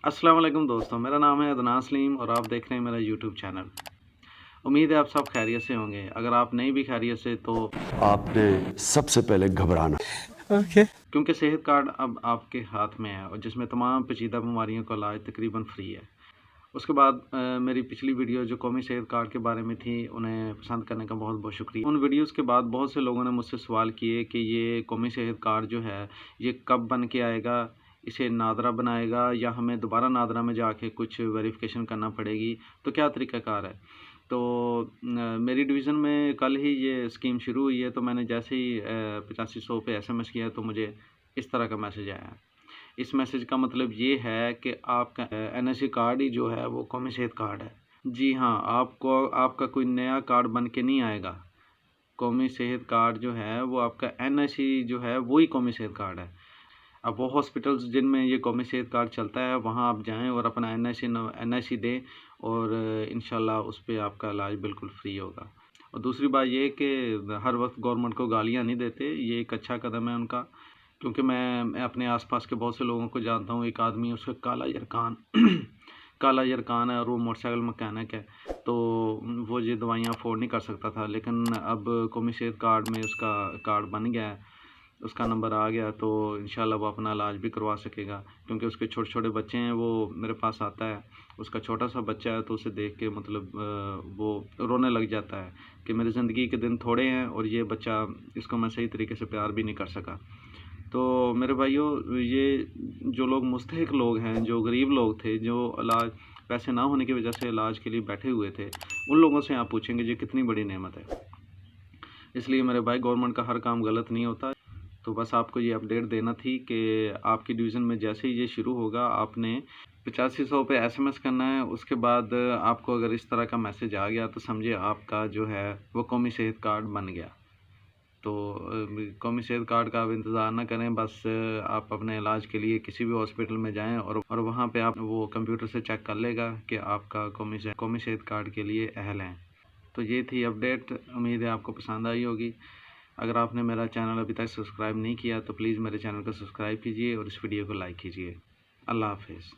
अस्सलाम वालेकुम दोस्तों, मेरा नाम है अदनान सलीम और आप देख रहे हैं मेरा यूट्यूब चैनल। उम्मीद है आप सब खैरियत से होंगे। अगर आप नहीं भी खैरियत से तो आपने सबसे पहले घबराना। क्योंकि सेहत कार्ड अब आपके हाथ में है और जिसमें तमाम पेचीदा बीमारियों का इलाज तकरीबन फ्री है। उसके बाद मेरी पिछली वीडियो जो कौमी सेहत कार्ड के बारे में थी, उन्हें पसंद करने का बहुत बहुत शुक्रिया। उन वीडियोस के बाद बहुत से लोगों ने मुझसे सवाल किए कि ये कौमी सेहत कार्ड जो है ये कब बन के आएगा, इसे नादरा बनाएगा या हमें दोबारा नादरा में जाके कुछ वेरिफिकेशन करना पड़ेगी, तो क्या तरीक़ाकार है। तो मेरी डिवीज़न में कल ही ये स्कीम शुरू हुई है, तो मैंने जैसे ही 8500 पे SMS किया तो मुझे इस तरह का मैसेज आया। इस मैसेज का मतलब ये है कि आपका NSE कार्ड ही जो है वो कौमी सेहत कार्ड है। जी हाँ, आपको आपका कोई नया कार्ड बन के नहीं आएगा। कौमी सेहत कार्ड जो है वो आपका NSE जो है वही कौमी सेहत कार्ड है। अब वो हॉस्पिटल्स जिनमें ये कौमी सेहत कार्ड चलता है वहाँ आप जाएँ और अपना NSE दें और इंशाल्लाह उस पे आपका इलाज बिल्कुल फ्री होगा। और दूसरी बात ये कि हर वक्त गवर्नमेंट को गालियाँ नहीं देते, ये एक अच्छा कदम है उनका। क्योंकि मैं अपने आसपास के बहुत से लोगों को जानता हूँ। एक आदमी है, उसका काला यरकान काला यरकान है और वो मोटरसाइकिल मैकेनिक है, तो वो ये दवाइयाँ अफोर्ड नहीं कर सकता था, लेकिन अब कौमी सेहत कार्ड में उसका कार्ड बन गया है, उसका नंबर आ गया, तो इंशाल्लाह वो अपना इलाज भी करवा सकेगा। क्योंकि उसके छोटे छोटे बच्चे हैं, वो मेरे पास आता है, उसका छोटा सा बच्चा है, तो उसे देख के मतलब वो रोने लग जाता है कि मेरी ज़िंदगी के दिन थोड़े हैं और ये बच्चा, इसको मैं सही तरीके से प्यार भी नहीं कर सका। तो मेरे भाइयों, ये जो लोग मुस्तहिक लोग हैं, जो गरीब लोग थे, जो इलाज पैसे ना होने की वजह से इलाज के लिए बैठे हुए थे, उन लोगों से आप पूछेंगे ये कितनी बड़ी नेमत है। इसलिए मेरे भाई, गवर्नमेंट का हर काम गलत नहीं होता। तो बस आपको ये अपडेट देना थी कि आपकी डिवीज़न में जैसे ही ये शुरू होगा, आपने 8500 पे SMS करना है। उसके बाद आपको अगर इस तरह का मैसेज आ गया तो समझिए आपका जो है वो कौमी सेहत कार्ड बन गया। तो कौमी सेहत कार्ड का आप इंतज़ार ना करें, बस आप अपने इलाज के लिए किसी भी हॉस्पिटल में जाएं और वहाँ पे आप वो कंप्यूटर से चेक कर लेगा कि आपका कौमी सेहत कार्ड के लिए अहल हैं। तो ये थी अपडेट, उम्मीद है आपको पसंद आई होगी। अगर आपने मेरा चैनल अभी तक सब्सक्राइब नहीं किया तो प्लीज़ मेरे चैनल को सब्सक्राइब कीजिए और इस वीडियो को लाइक कीजिए। अल्लाह हाफिज़।